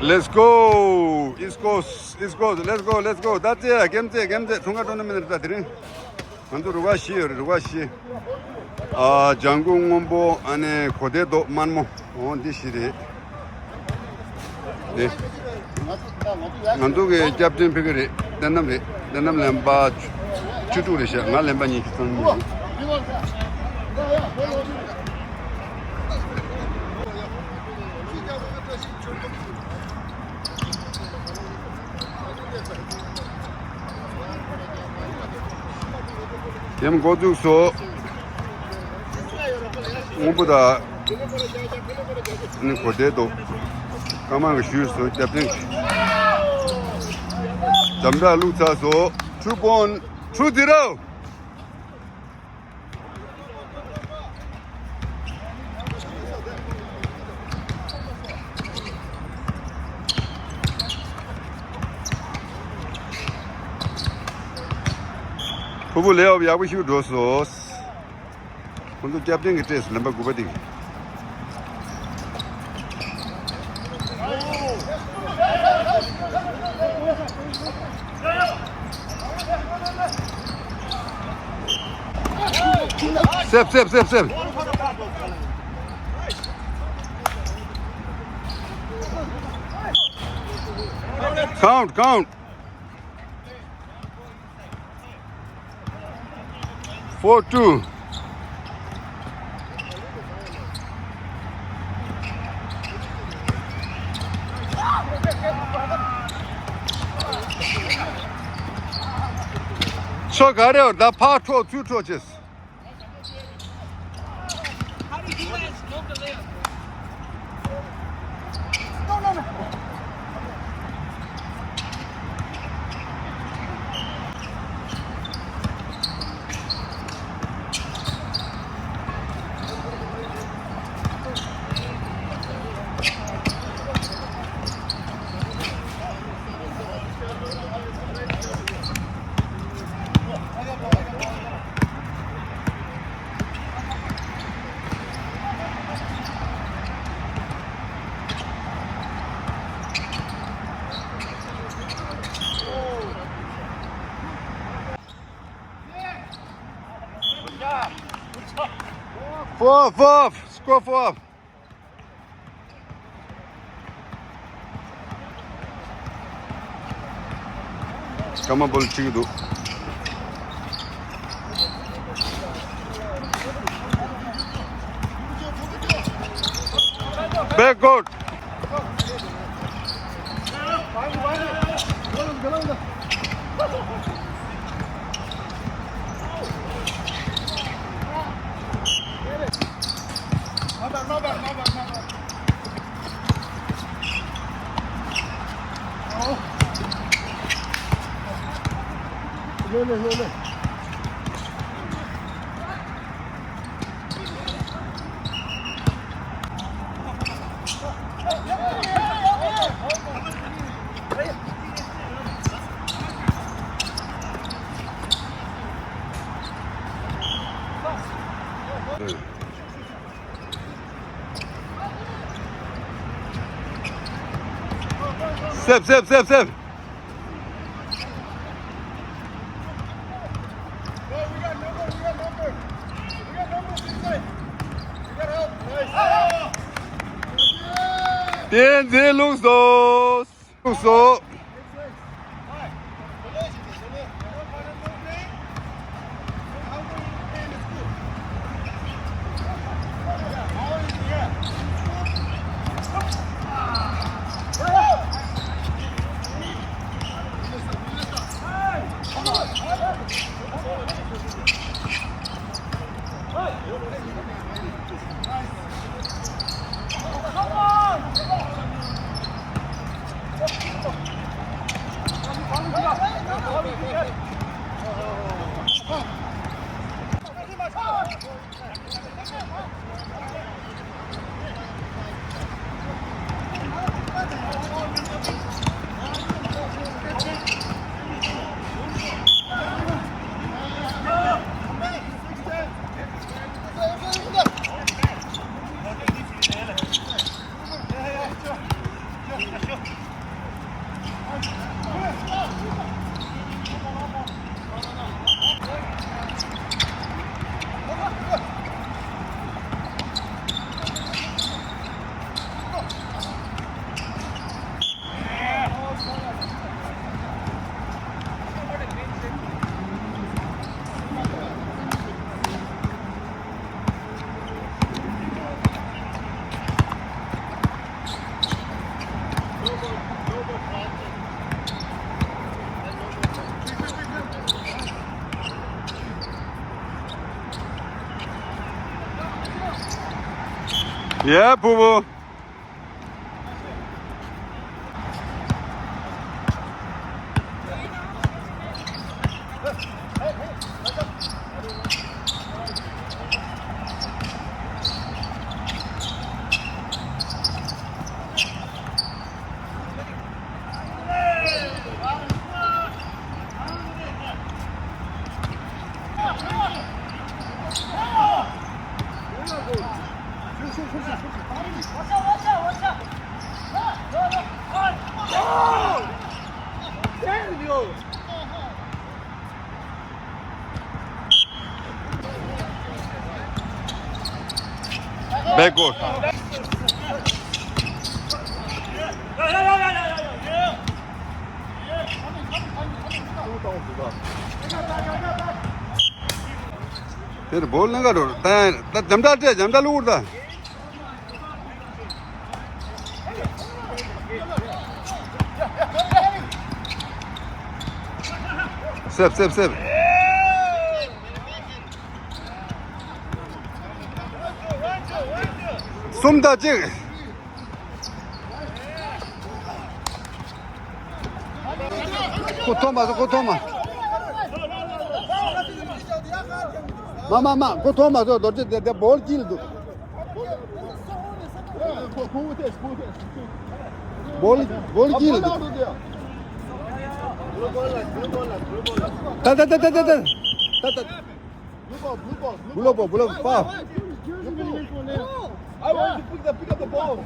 Let's go. East Coast. Let's go. That's it. Gemte. Tunga tournament ta 드린. 만두 루가시. 아, 장군 원보 안에 고대도 만모 온디시리. 네. 만두게 캡틴 피그리. 단남 렘바 추투리시. 말 렘바니 키톤. 양 고죽소 뭐보다 고대도 까만 쉬었어 잡든 잠다 루차소 투본 투디로 부부 레오 야부시고 줬어. 오늘 잡든 게 됐어. 넘버 9버디. 셉. Count. 4-2. 쳐 가려. 나 파초 2 just. How do you do that? Smoke the layup. No. Four. Score 4. 가만 볼 치기도. 백골. 네. 셉. Bien, los dos. 예, 부부. 백골. फिर बोलने का जमदा लूटता सेफ 숨다 찍 고토마 마마마 고토마 너 ball kill ball kill 블루 파 I want to pick up the ball.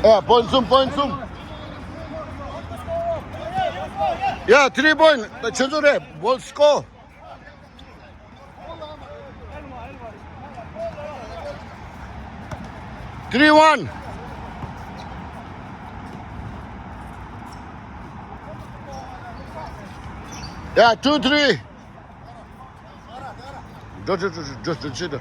Yeah, point zoom. Yeah, 3 point. 전설해. 뭘 score? Three one. Yeah, 2-3. Just sit.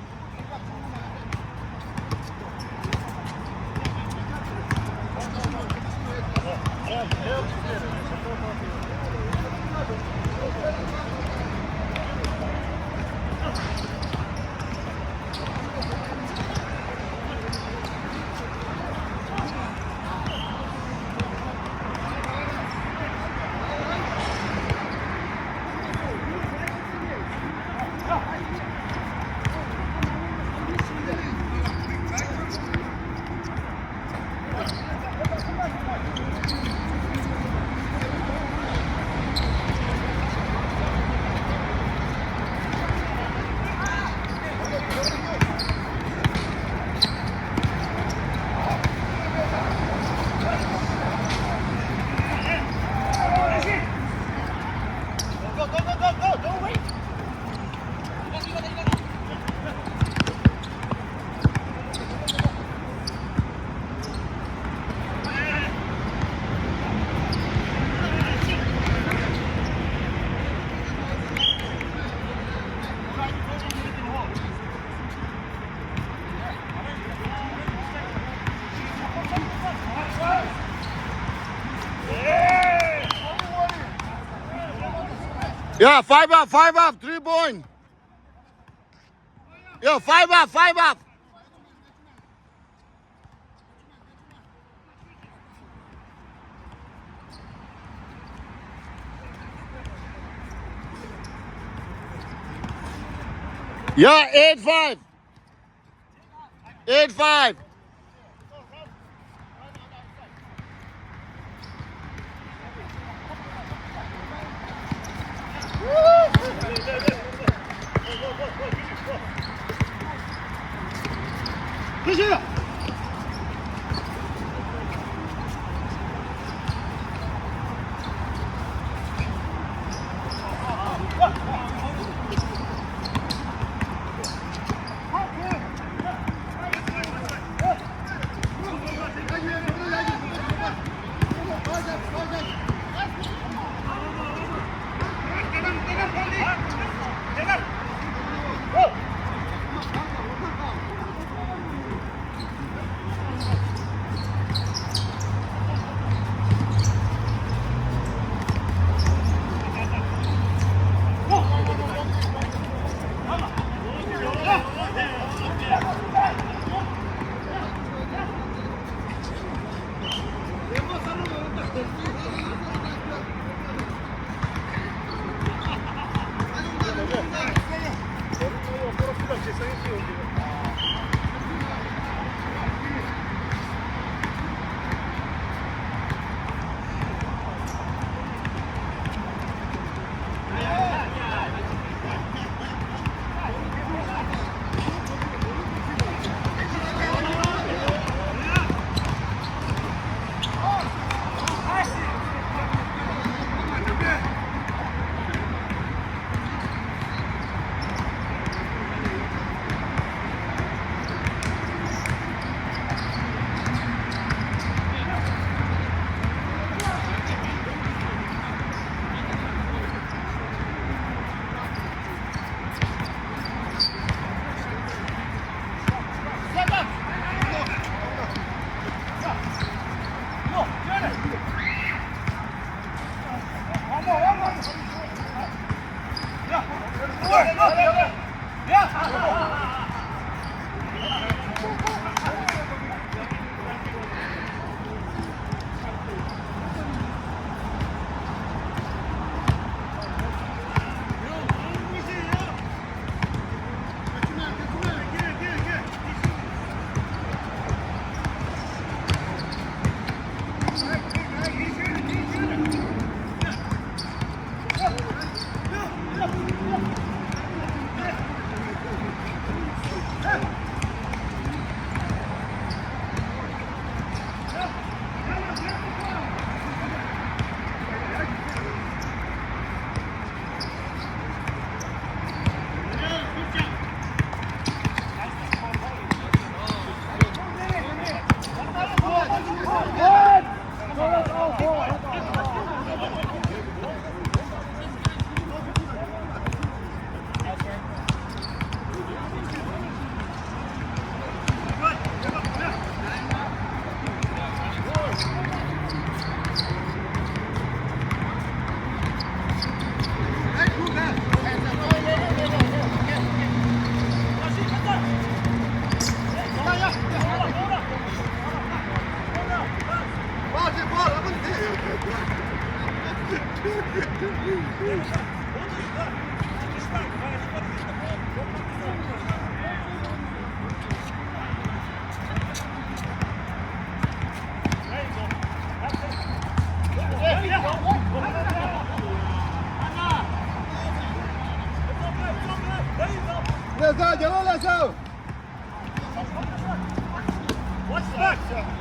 Yeah, 5 up, 3 point. Yeah, 5 up. Yeah, 8-5. 8-5. Woo!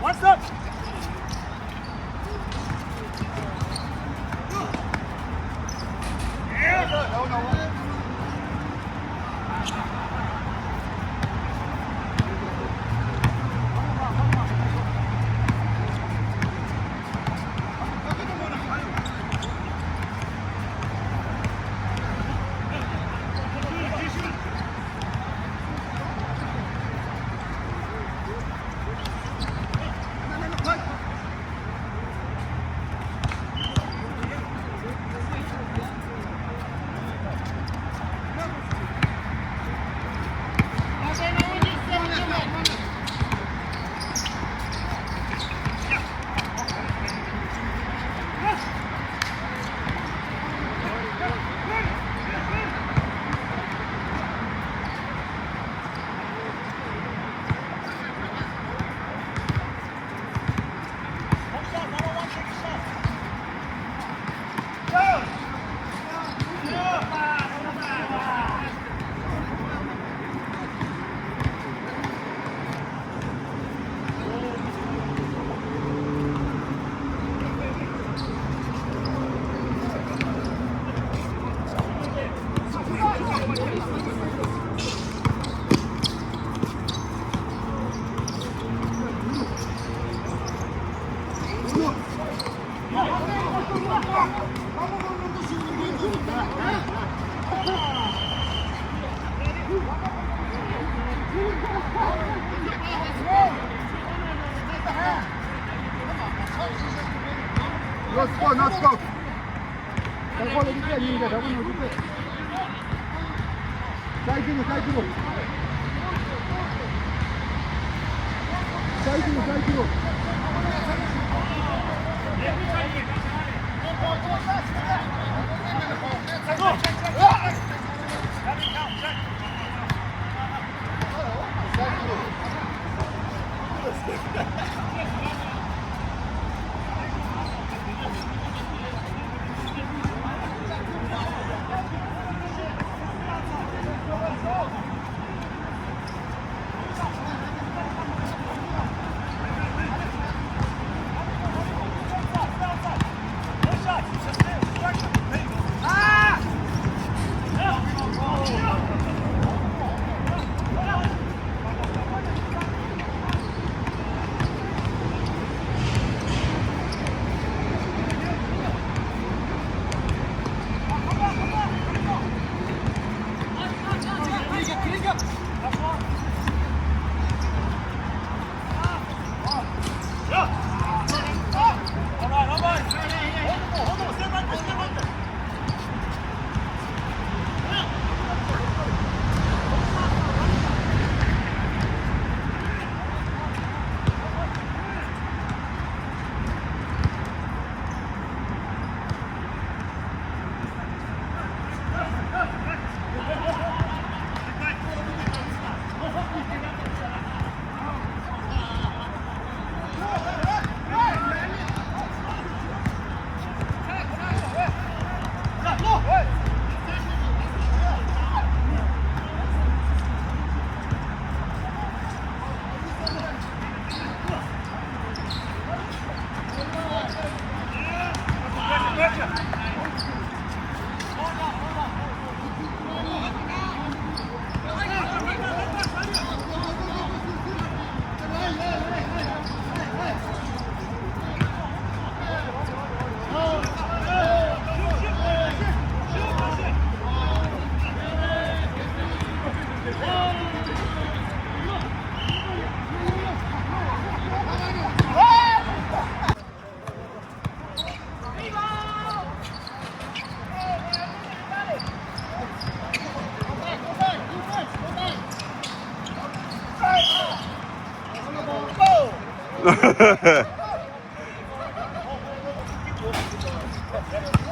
What's up? Let's go, let's go. 잡아 어디게 아닌가? 잡아 어디게? 사이드로, 사이드로. 사이드로, 사이드로.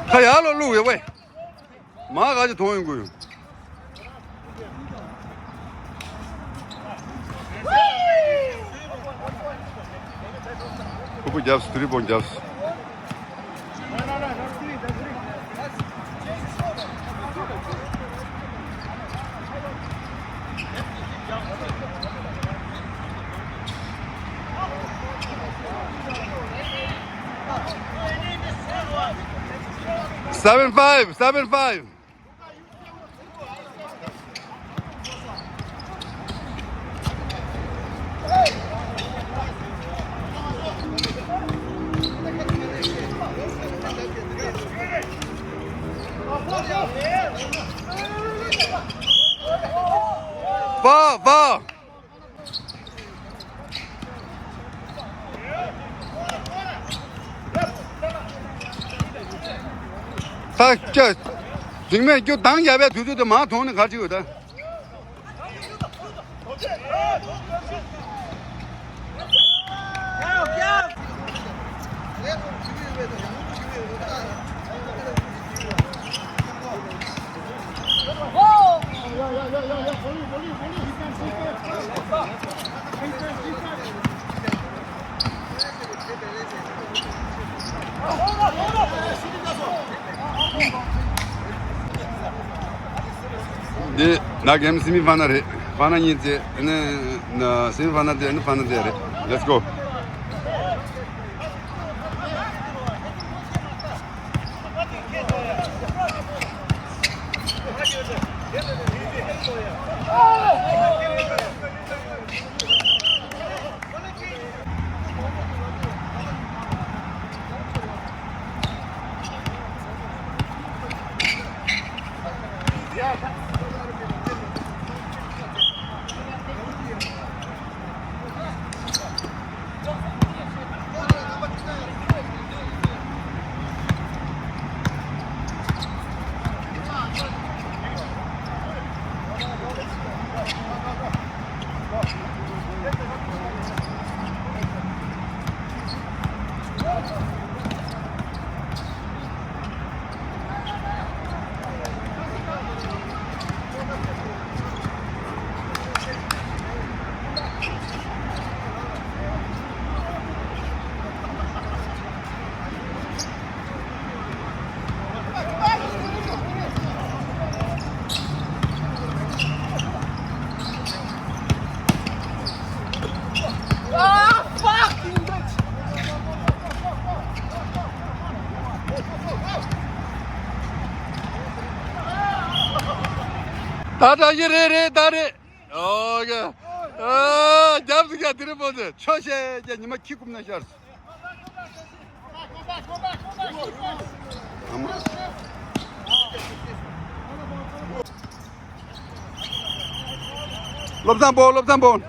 가야로路呀喂，马上就同一个。不잡스 드리본 잡스. Seven five. Four. 다, 정말 당 야배 두두도 많아 돈을 가지고 있다. 네, 나게 semifinal 이제 나 semifinal 돼, final 돼. Let's go. 다리 이래 다리. 오케이. 잡수가 들어보자. 초세 이제 니마 키 굽나 샤르. 롭산 볼.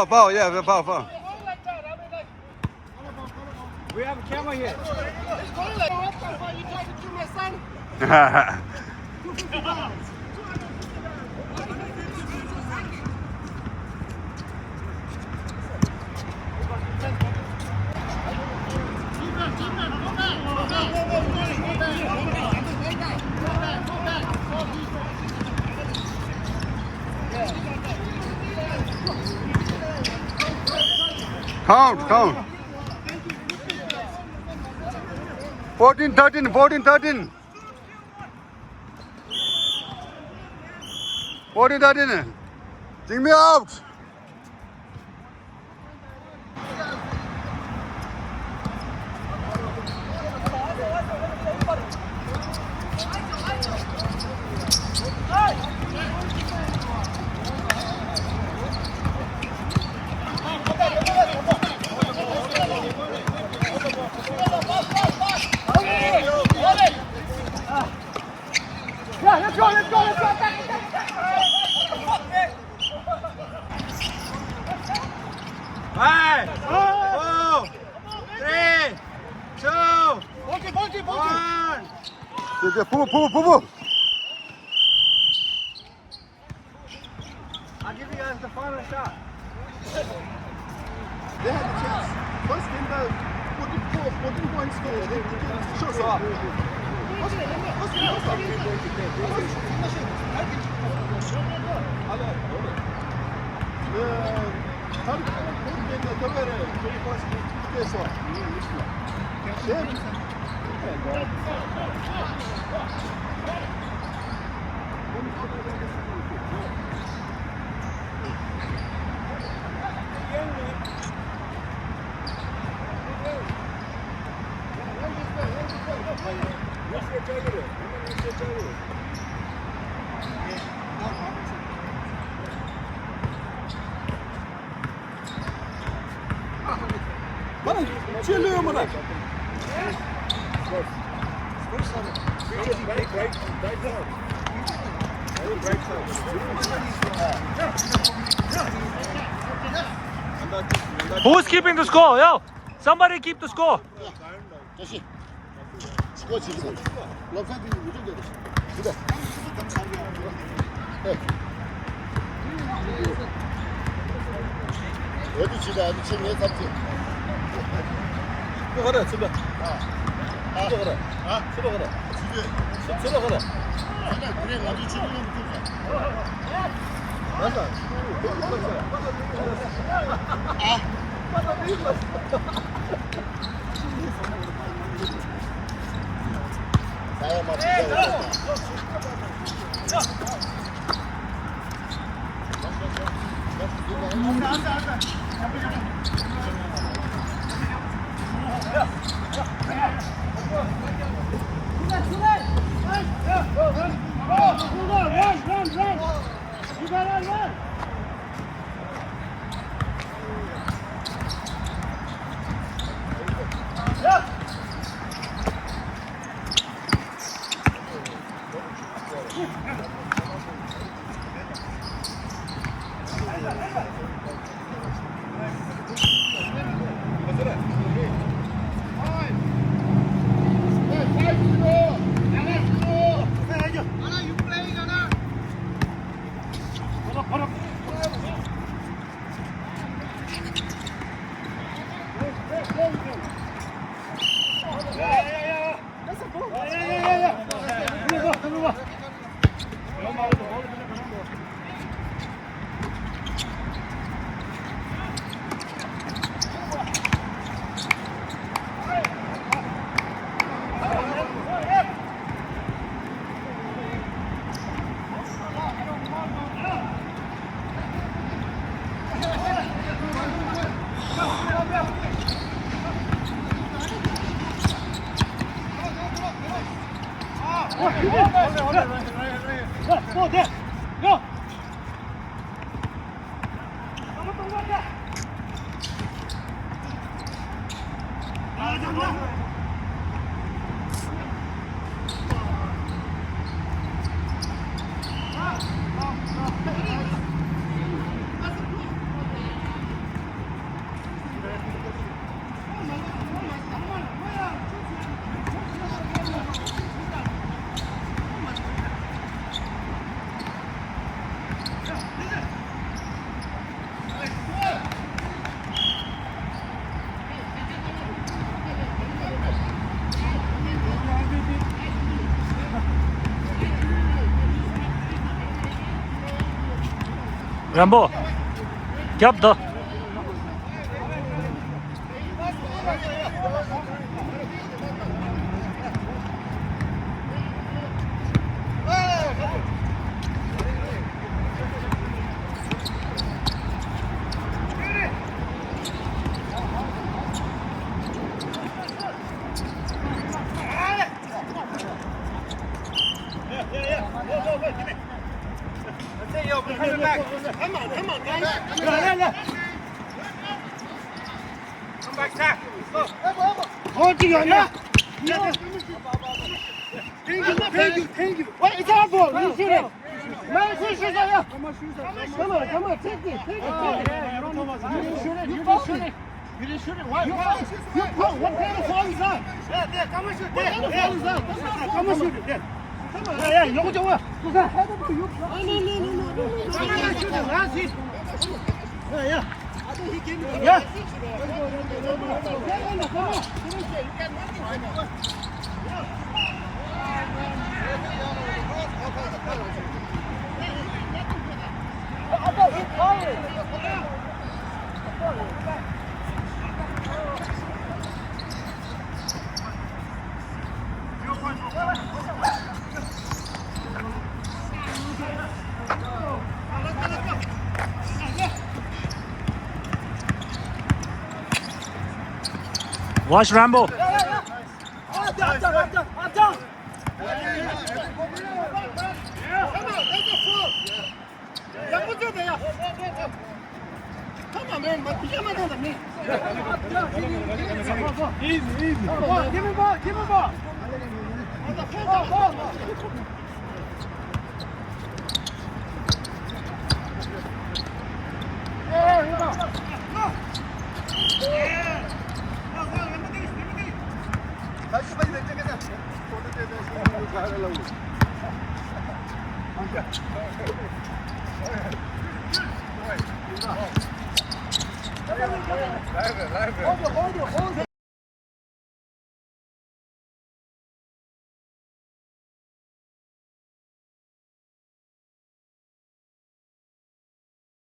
Foul, yeah, foul. We have a camera here. Count. 14-13. 14-13. Take me out. Yeah, let's go. Five, 4, 3, 2, Bolty. 1. 이제 부부. I'll give you guys the final shot. They had the chance. First in the 14 points score. They show off. Bana çeliyor bana. Who's keeping the score? Yo, somebody keep the score. 다시. 스코어 지금. 럽산 팀이 무슨 대로. 그래. 어디 집에 아주 챙겨 샀지. 들어가라, 집에. 들어가라. 들어가라. 들어가라. 그냥 그래 어디 집에 붙어. 맞아. 나야 맞지. Rambo, yap da. Thank you. Wait, it's our ball. You shoot it. Man, shoot it. Come on, take it. You didn't shoot it. You didn't shoot it. Why? What kind of foul is that? Come on, shoot. What kind of foul is that? Come on, shoot it. Come on. Yeah, 이거 좋아. No. Come on, shoot it. That's it. Yeah. Yeah. Come on. Watch Rambo. Come on, man. Easy. Give me ball. Hold it.